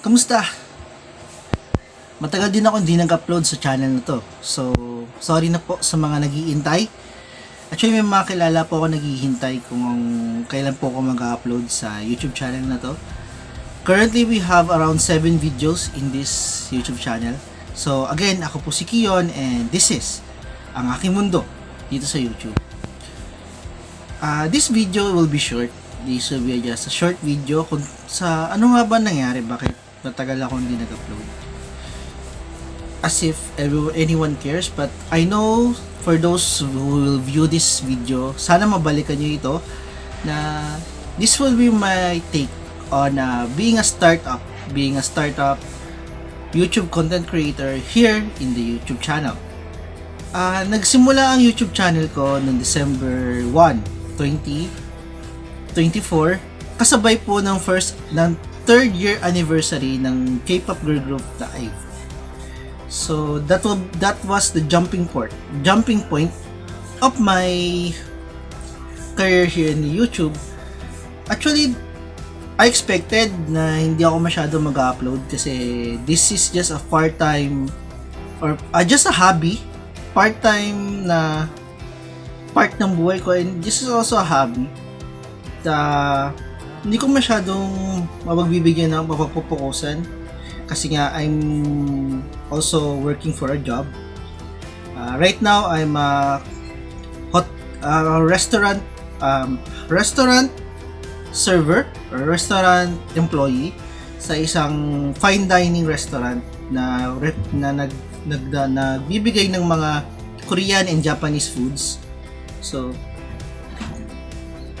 Kamusta? Matagal din ako hindi nag-upload sa channel na to. So, sorry na po sa mga nag-iintay. Actually, may mga kilala po ako naghihintay kung kailan po ako mag-upload sa YouTube channel na to. Currently, we have around 7 videos in this YouTube channel. So, again, ako po si Kion and this is ang aking mundo dito sa YouTube. This video will be short. This will be just a short video kung sa ano nga ba nangyari, bakit matagal ako hindi nag-upload. As if anyone cares, but I know for those who will view this video, sana mabalikan nyo ito na this will be my take on being a startup YouTube content creator here in the YouTube channel. Nagsimula ang YouTube channel ko noong December 1, 2024 kasabay po ng third year anniversary ng K-pop girl group na IVE. So that was the jumping point of my career here in YouTube. Actually, I expected na hindi ako masyado mag-upload kasi this is just a part-time or just a hobby, part-time na part ng buhay ko, and this is also a hobby. Hindi ko masyadong mapagbibigyan ng mapagpupukusan kasi nga I'm also working for a job. Right now I'm a restaurant server or restaurant employee sa isang fine dining restaurant na nagbibigay ng mga Korean and Japanese foods. So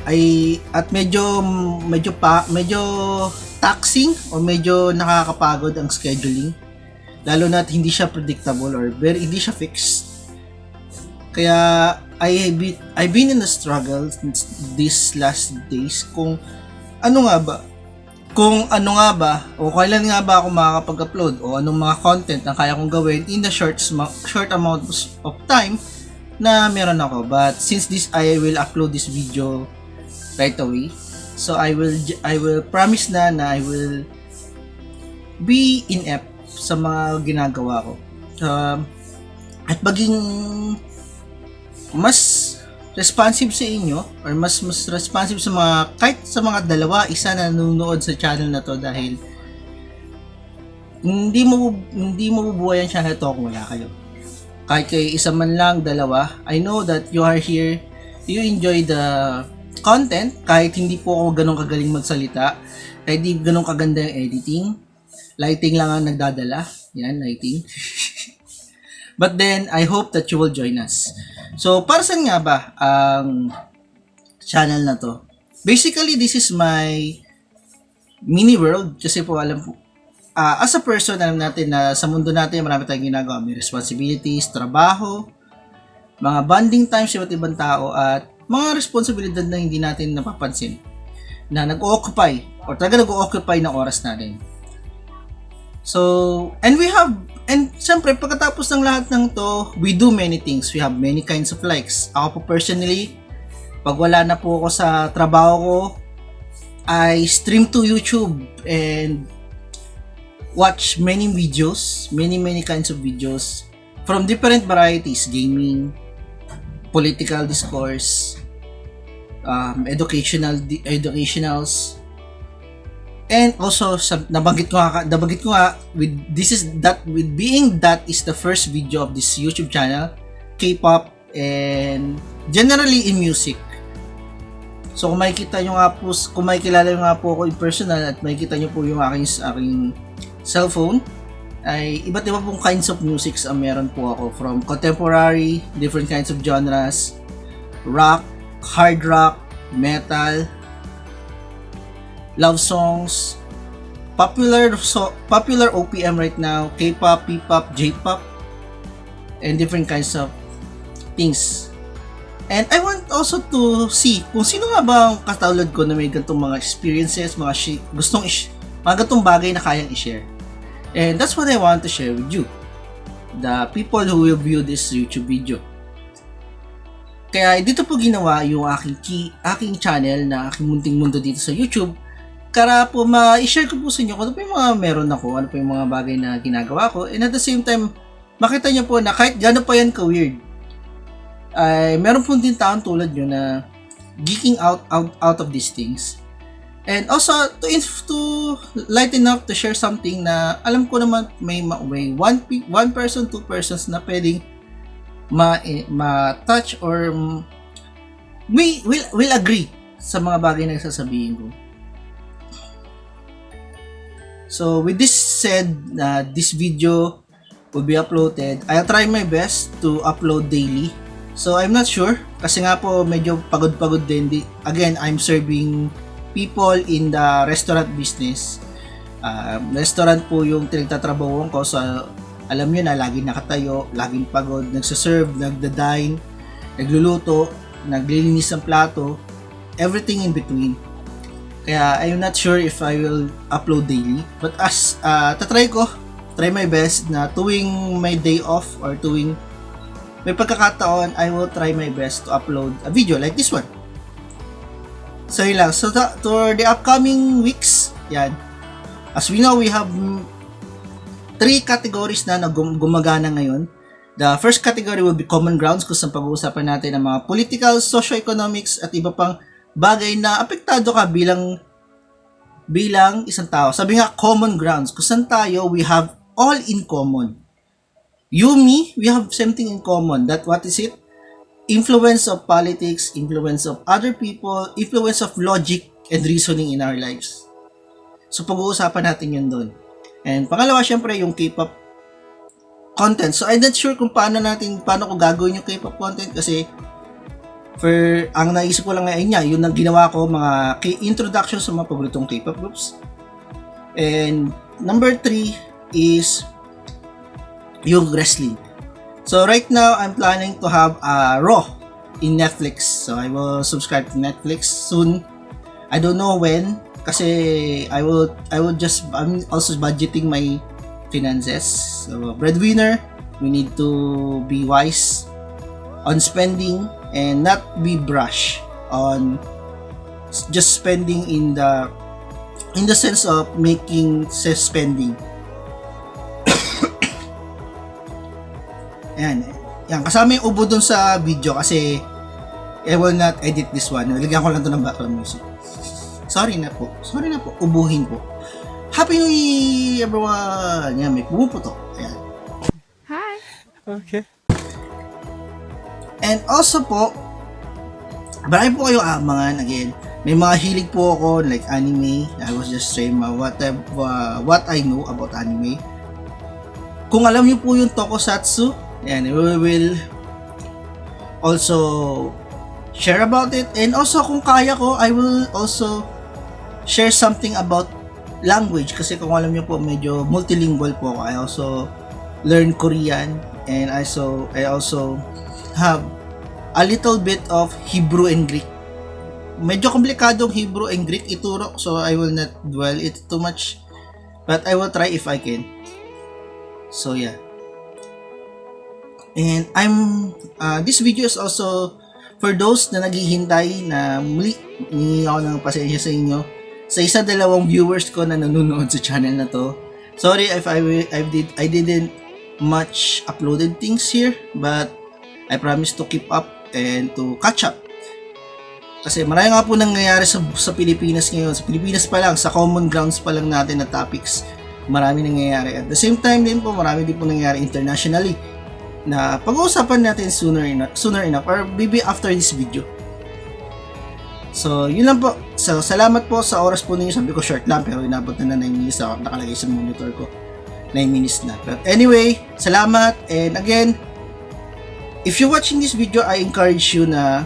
medyo taxing o medyo nakakapagod ang scheduling, lalo na hindi siya predictable or hindi siya fixed. Kaya I've been in a struggle these last days kung ano nga ba o kailan nga ba ako makakapag-upload o anong mga content ang kaya kong gawin in the short amount of time na meron ako. But since I will upload this video right away, so I will promise na I will be inept sa mga ginagawa ko, at maging mas responsive sa inyo or mas responsive sa mga kahit sa mga isa na nanonood sa channel na to, dahil hindi mabubuhay ang channel to kung wala kayo. Kahit kayo isa man lang, dalawa, I know that you are here, you enjoy the content kahit hindi po ako ganun kagaling magsalita, kahit hindi ganun kaganda yung editing, lighting lang ang nagdadala, yan, lighting. But then I hope that you will join us. So para saan nga ba ang channel na to? Basically, this is my mini world kasi po alam po, as a person, alam natin na sa mundo natin marami tayong ginagawa, may responsibilities, trabaho, mga bonding times sa iba't ibang tao, at mga responsibilidad na hindi natin napapansin na nag-o-occupy ng oras natin. So, and syempre pagkatapos ng lahat ng to, we do many things. We have many kinds of likes. Ako po personally, pag wala na po ako sa trabaho ko, I stream to YouTube and watch many videos, many kinds of videos from different varieties: gaming, political discourse, educationals, and also nabanggit ko nga with being that is the first video of this YouTube channel, K-pop and generally in music. So kung makikilala nyo nga po ako in personal at makikita nyo po yung aking cellphone, ay iba't iba pong kinds of musics ang meron po ako, from contemporary, different kinds of genres, rock, hard rock, metal, love songs, popular OPM right now, K-pop, P-pop, J-pop, and different kinds of things. And I want also to see kung sino nga ba ang katulad ko na may ganitong mga experiences, mga ganitong bagay na kayang i-share. And that's what I want to share with you, the people who will view this YouTube video. Kaya dito po ginawa yung aking channel na aking munting mundo dito sa YouTube, para po ma-share ko po sa inyo kung ano po yung mga meron ako, ano po yung mga bagay na ginagawa ko, and at the same time, makita niyo po na kahit gano'n pa yan ka-weird, ay meron po din taon tulad nyo na geeking out of these things. And also, to lighten up, to share something na alam ko naman may one person, two persons na pwedeng ma-touch or will agree sa mga bagay na sasabihin ko. So, with this said, this video will be uploaded. I'll try my best to upload daily. So, I'm not sure. Kasi nga po, medyo pagod-pagod din. Again, I'm serving people in the restaurant business. Restaurant po yung tinagtatrabahuan ko. So, alam nyo na, laging nakatayo, laging pagod, nagsaserve, nagda-dine, nagluluto, naglilinis ng plato, everything in between. Kaya, I'm not sure if I will upload daily. But as, try my best na tuwing may day off or tuwing may pagkakataon, I will try my best to upload a video like this one. So yun lang. So for the upcoming weeks, yan. As we know, we have 3 categories na gumagana ngayon. The first category will be common grounds, kung saan pag-uusapan natin ng mga political, socio-economics at iba pang bagay na apektado ka bilang isang tao. Sabi nga, common grounds, kung saan tayo, we have all in common. You, me, we have something in common. That what is it? Influence of politics, influence of other people, influence of logic and reasoning in our lives. So, pag-uusapan natin yun doon. And pangalawa, syempre, yung K-pop content. So, I'm not sure kung paano ko gagawin yung K-pop content kasi ang naisip ko lang ngayon niya, yun ang ginawa ko, mga introduction sa mga paboritong K-pop groups. And number 3 is yung wrestling. So right now, I'm planning to have a Raw in Netflix. So I will subscribe to Netflix soon. I don't know when kasi I'm also budgeting my finances. So breadwinner, we need to be wise on spending and not be brash on just spending in the sense of making spending. Ayan. Kasama yung ubo dun sa video kasi I will not edit this one. Nilagyan ko lang to ng background music. Sorry na po. Ubuhin po. Happy New Year, everyone! Yan, may pumuputok. Ayan. Hi! Okay. And also po, marami po kayong abangan. Again, may mga hilig po ako like anime. I was just saying what I know about anime. Kung alam niyo po yung Tokusatsu, and we will also share about it. And also, kung kaya ko, I will also share something about language. Kasi kung alam niyo po, medyo multilingual po ako. I also learn Korean. And I also have a little bit of Hebrew and Greek. Medyo komplikadong Hebrew and Greek ituro. So, I will not dwell it too much. But I will try if I can. So, yeah. And this video is also for those na naghihintay na muli, hihingi ako ng pasensya sa inyo sa isa-dalawang viewers ko na nanonood sa channel na to. Sorry if I didn't much uploaded things here, but I promise to keep up and to catch up. Kasi marami nga po nangyayari sa Pilipinas ngayon. Sa Pilipinas pa lang, sa common grounds pa lang natin na topics, marami nangyayari. At the same time din po, marami din po nangyayari internationally na pag-uusapan natin sooner enough or maybe after this video. So, yun lang po. So, salamat po sa oras po ninyo. Sabi ko short lang pero inabot na 9 minutes ako. Nakalagay sa monitor ko. 9 minutes na. But anyway, salamat. And again, if you're watching this video, I encourage you na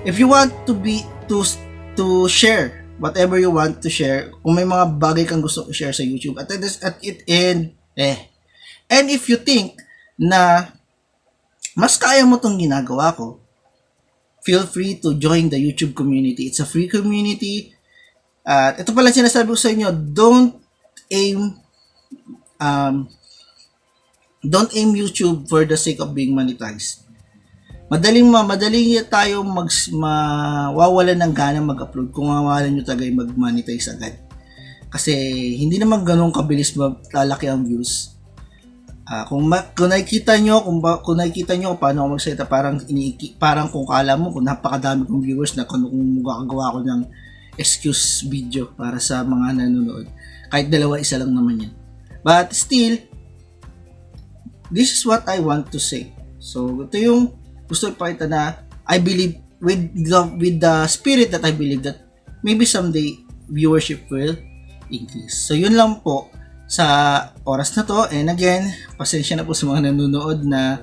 if you want to share whatever you want to share, kung may mga bagay kang gusto i-share sa YouTube and if you think na mas kaya mo tong ginagawa ko, feel free to join the YouTube community. It's a free community. At ito pala sinasabi ko sa inyo, don't aim YouTube for the sake of being monetized. Madaling tayo mawawalan ng gana mag-upload kung mawalan nyo talaga mag-monetize agad. Kasi hindi naman ganun kabilis lalaki ang views. Kung nakikita nyo kung paano ako magsalita, parang kung kala mo kung napakadami kong viewers na kung gagawa ko ng excuse video para sa mga nanonood. Kahit isa lang naman yan. But still, this is what I want to say. So, ito yung gusto ipakita na I believe with the spirit that I believe that maybe someday viewership will increase. So, yun lang po sa oras na to. And again, pasensya na po sa mga nanonood na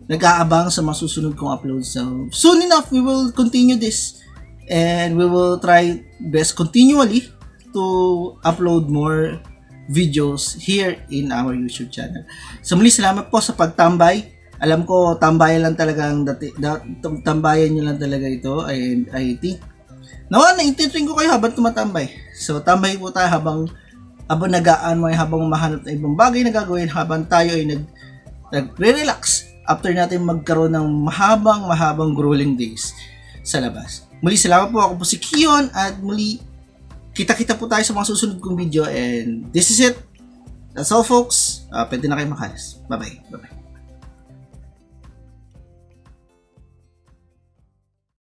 nag-aabang sa mga susunod kong uploads. So, soon enough, we will continue this. And we will try best continually to upload more videos here in our YouTube channel. So muli, salamat po sa pagtambay. Alam ko, tambayan lang talagang tambayan nyo lang talaga ito. I think naintindihan ko kayo habang tumatambay. So tambay po tayo habang nagaan mo, habang mahanap ng ibang bagay na gagawin, habang tayo ay nagre-relax after natin magkaroon ng mahabang grueling days sa labas. Muli, salamat po. Ako po si Kion at muli, kita-kita po tayo sa mga susunod kong video, and this is it. That's all, folks. Pwede na kayo makalas. Bye-bye. Bye-bye.